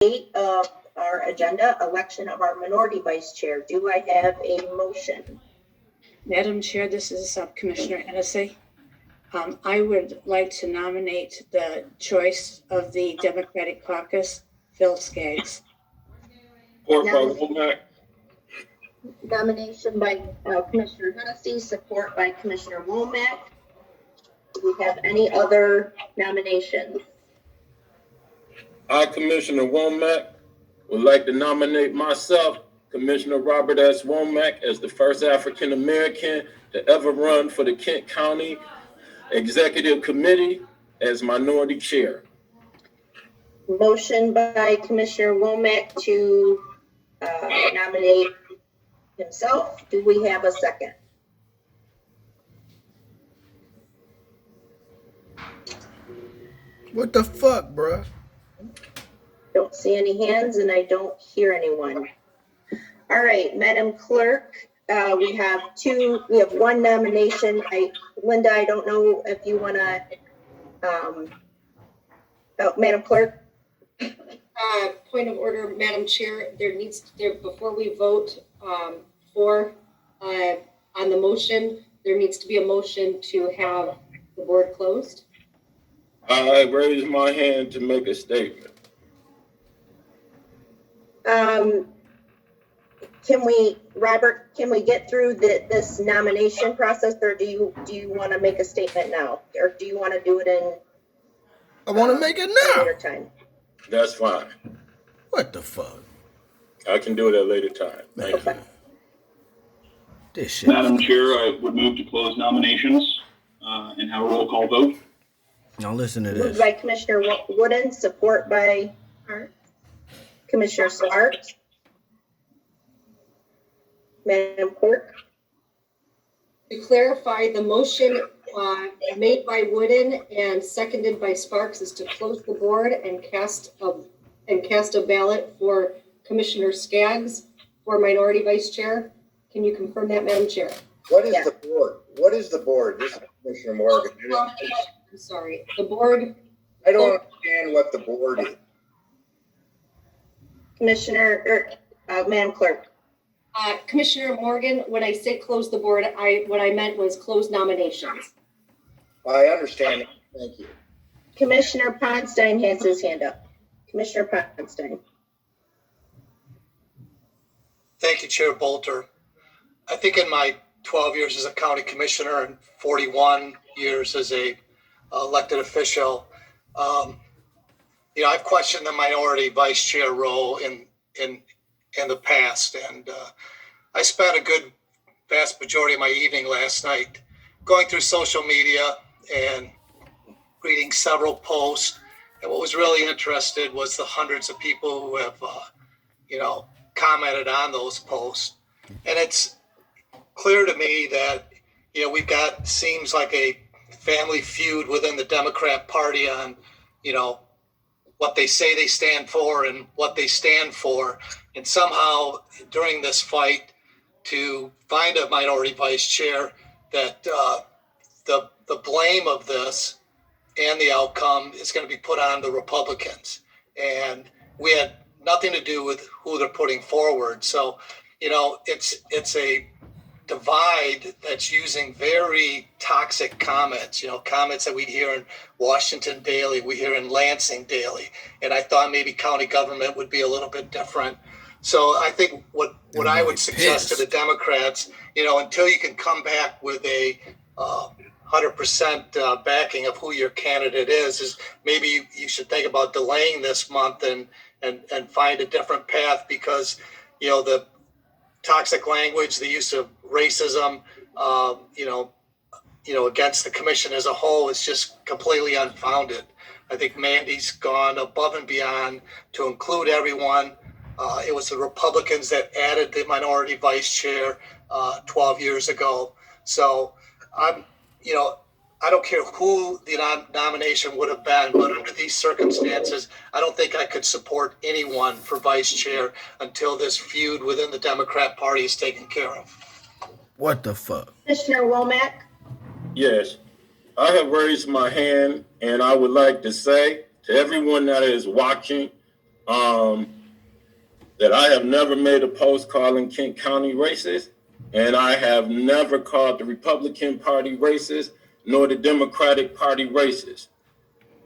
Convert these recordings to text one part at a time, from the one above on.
8 of our agenda, election of our minority vice chair. Do I have a motion? Madam Chair, this is Commissioner Hennessy. I would like to nominate the choice of the Democratic Caucus, Phil Skaggs. Support by Womack. Nomination by Commissioner Hennessy, support by Commissioner Womack. Do we have any other nominations? I, Commissioner Womack, would like to nominate myself, Commissioner Robert S. Womack, as the first African American to ever run for the Kent County Executive Committee as minority chair. Motion by Commissioner Womack to nominate himself. Do we have a second? What the fuck, bruh? Don't see any hands and I don't hear anyone. All right, Madam Clerk, we have one nomination. Linda, I don't know if you want to, Madam Clerk. Point of order, Madam Chair, before we vote on the motion, there needs to be a motion to have the board closed. I raise my hand to make a statement. Robert, can we get through this nomination process, or do you want to make a statement now, or do you want to do it in? I want to make it now. Later time. That's fine. What the fuck? I can do it at a later time. Thank you. This shit. Madam Chair, I would move to close nominations and have a roll call vote. Now listen to Moved this. by Commissioner Wooden, support by Commissioner Smart. Madam Clerk. To clarify, the motion made by Wooden and seconded by Sparks is to close the board and cast a ballot for Commissioner Skaggs for minority vice chair. Can you confirm that, Madam Chair? What is the board? What is the board? This is Commissioner Morgan. I'm sorry. The board. I don't understand what the board is. Madam Clerk. Commissioner Morgan, when I say close the board, what I meant was close nominations. I understand. Thank you. Commissioner Ponstein has his hand up. Commissioner Ponstein. Thank you, Chair Bolter. I think in my 12 years as a county commissioner and 41 years as a elected official, I've questioned the minority vice chair role in the past, and I spent a good vast majority of my evening last night going through social media and reading several posts. And what was really interesting was the hundreds of people who have, commented on those posts. And it's clear to me that, we've got, seems like a family feud within the Democrat Party on, what they say they stand for and what they stand for. And somehow during this fight to find a minority vice chair, that the blame of this and the outcome is going to be put on the Republicans. And we had nothing to do with who they're putting forward. So, it's a divide that's using very toxic comments, comments that we hear in Washington daily, we hear in Lansing daily. And I thought maybe county government would be a little bit different. So I think what I would suggest to the Democrats, until you can come back with a 100% backing of who your candidate is maybe you should think about delaying this month and find a different path, because, the toxic language, the use of racism, against the commission as a whole is just completely unfounded. I think Mandy's gone above and beyond to include everyone. It was the Republicans that added the minority vice chair 12 years ago. So I don't care who the nomination would have been, but under these circumstances, I don't think I could support anyone for vice chair until this feud within the Democrat Party is taken care of. What the fuck? Commissioner Womack. Yes, I have raised my hand, and I would like to say to everyone that is watching, that I have never made a post calling Kent County racist, and I have never called the Republican Party racist, nor the Democratic Party racist.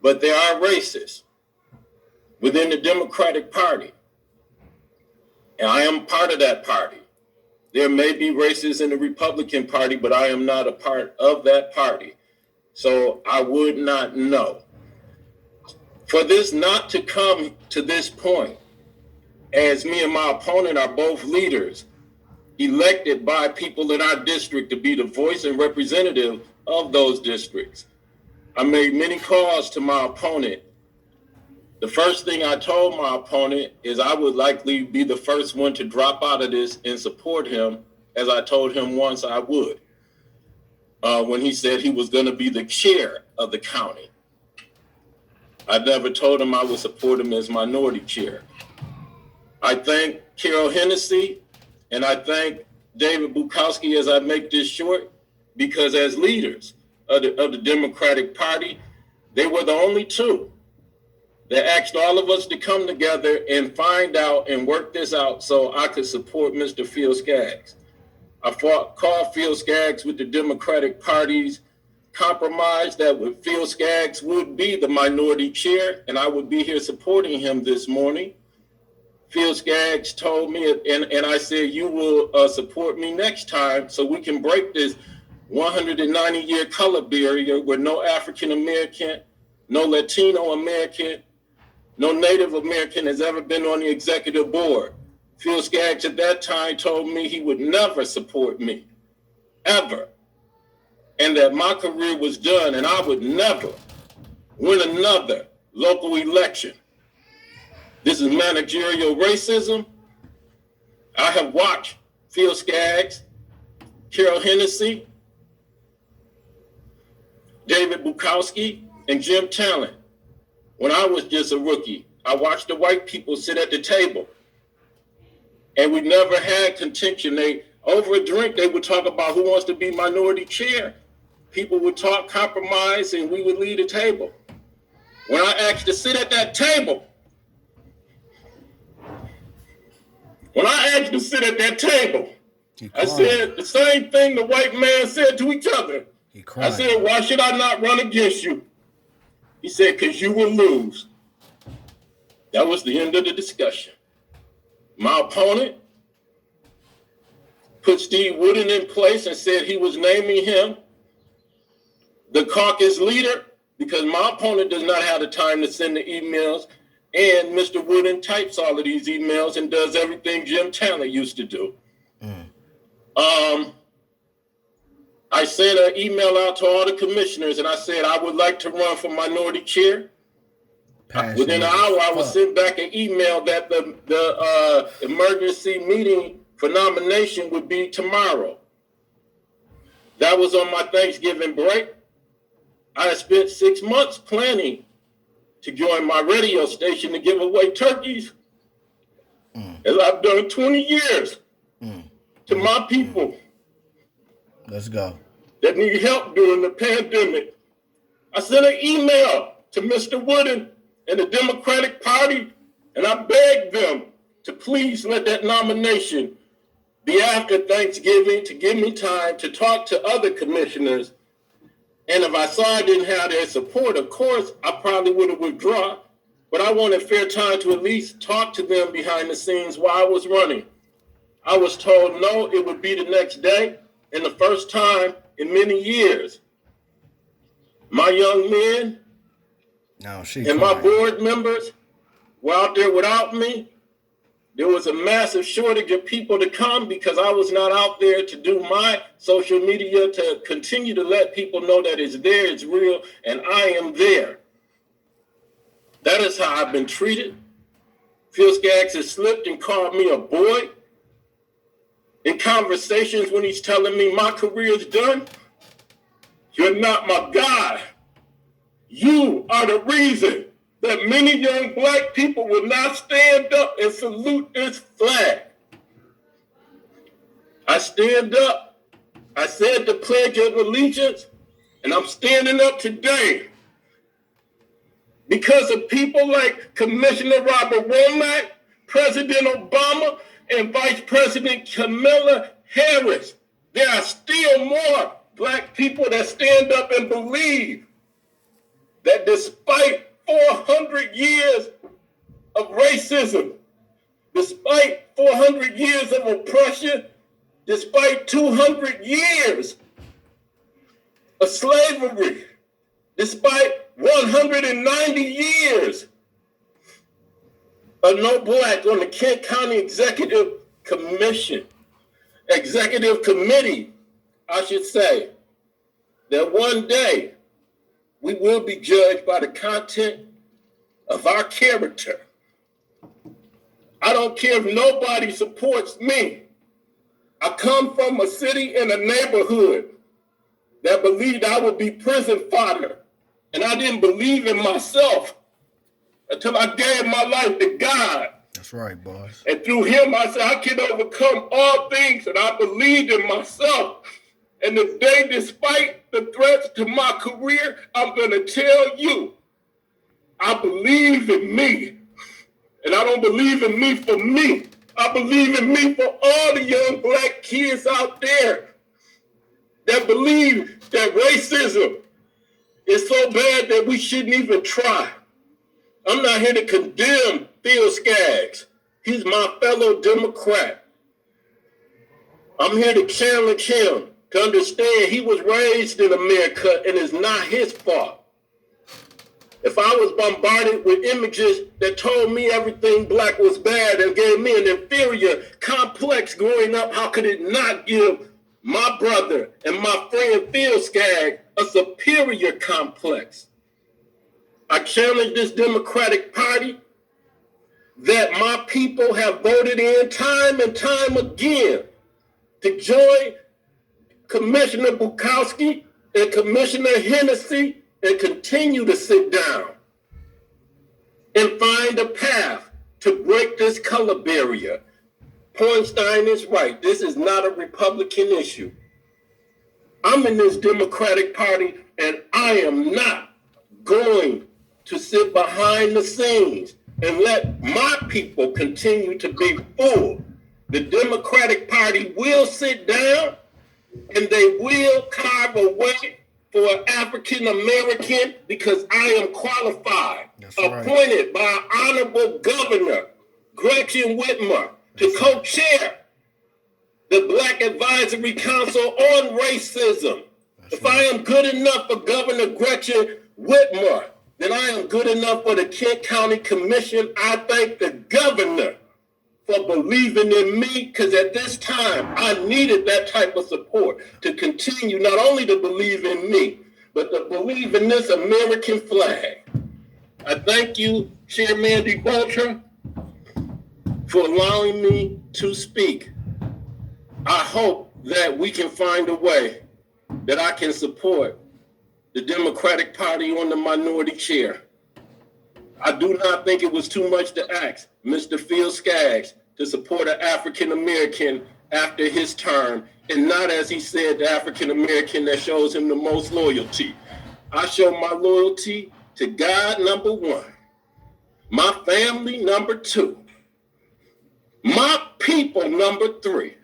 But there are racists within the Democratic Party, and I am part of that party. There may be racists in the Republican Party, but I am not a part of that party. So I would not know. For this not to come to this point, as me and my opponent are both leaders elected by people in our district to be the voice and representative of those districts, I made many calls to my opponent. The first thing I told my opponent is I would likely be the first one to drop out of this and support him, as I told him once I would, when he said he was going to be the chair of the county. I never told him I would support him as minority chair. I thank Carol Hennessy and I thank David Bukowski as I make this short, because as leaders of the Democratic Party, they were the only two that asked all of us to come together and find out and work this out so I could support Mr. Phil Skaggs. I called Phil Skaggs with the Democratic Party's compromise that Phil Skaggs would be the minority chair, and I would be here supporting him this morning. Phil Skaggs told me, and I said, you will support me next time so we can break this 190-year color barrier where no African American, no Latino American, no Native American has ever been on the executive board. Phil Skaggs at that time told me he would never support me, ever, and that my career was done and I would never win another local election. This is managerial racism. I have watched Phil Skaggs, Carol Hennessy, David Bukowski, and Jim Talent. When I was just a rookie, I watched the white people sit at the table, and we never had contention. Over a drink, they would talk about who wants to be minority chair. People would talk compromise, and we would lead the table. When I asked to sit at that table, I said the same thing the white man said to each other. I said, why should I not run against you? He said, because you will lose. That was the end of the discussion. My opponent put Steve Wooden in place and said he was naming him the caucus leader because my opponent does not have the time to send the emails. And Mr. Wooden types all of these emails and does everything Jim Talent used to do. I sent an email out to all the commissioners and I said I would like to run for minority chair. Within an hour, I was sent back an email that the emergency meeting for nomination would be tomorrow. That was on my Thanksgiving break. I had spent 6 months planning to join my radio station to give away turkeys, as I've done 20 years to my people. Let's go. That need help during the pandemic. I sent an email to Mr. Wooden and the Democratic Party, and I begged them to please let that nomination be after Thanksgiving to give me time to talk to other commissioners. And if I saw I didn't have their support, of course, I probably would have withdrawn. But I wanted fair time to at least talk to them behind the scenes while I was running. I was told no, it would be the next day. And the first time in many years, my young men and my board members were out there without me. There was a massive shortage of people to come because I was not out there to do my social media to continue to let people know that it's there, it's real, and I am there. That is how I've been treated. Phil Skaggs has slipped and called me a boy. In conversations when he's telling me my career is done, you're not my guy. You are the reason that many young black people will not stand up and salute this flag. I stand up. I said the Pledge of Allegiance, and I'm standing up today Because of people like Commissioner Robert Womack, President Obama, and Vice President Kamala Harris, there are still more Black people that stand up and believe that despite 400 years of racism, despite 400 years of oppression, despite 200 years of slavery, despite 190 years of no Black on the Kent County Executive Committee, I should say, that one day we will be judged by the content of our character. I don't care if nobody supports me. I come from a city and a neighborhood that believed I would be prison fodder. And I didn't believe in myself until I gave my life to God. That's right, boss. And through him, I said, I can overcome all things. And I believed in myself. And today, despite the threats to my career, I'm going to tell you, I believe in me. And I don't believe in me for me. I believe in me for all the young Black kids out there that believe that racism is so bad that we shouldn't even try. I'm not here to condemn Phil Skaggs. He's my fellow Democrat. I'm here to challenge him to understand he was raised in America and it's not his fault. If I was bombarded with images that told me everything Black was bad and gave me an inferior complex growing up, how could it not give my brother and my friend Phil Skaggs a superior complex? I challenge this Democratic Party that my people have voted in time and time again to join Commissioner Bukowski and Commissioner Hennessy and continue to sit down and find a path to break this color barrier. Pornstein is right. This is not a Republican issue. I'm in this Democratic Party and I am not going to sit behind the scenes and let my people continue to be fooled. The Democratic Party will sit down and they will carve a way for an African American because I am qualified, appointed by our honorable governor, Gretchen Whitmer, to co-chair the Black Advisory Council on Racism. If I am good enough for Governor Gretchen Whitmer, then I am good enough for the Kent County Commission. I thank the governor for believing in me, because at this time, I needed that type of support to continue not only to believe in me, but to believe in this American flag. I thank you, Chair Mandy Bolter, for allowing me to speak. I hope that we can find a way that I can support the Democratic Party on the minority chair. I do not think it was too much to ask Mr. Phil Skaggs to support an African American after his term, and not, as he said, the African American that shows him the most loyalty. I show my loyalty to God, number one, my family, number two, my people, number three.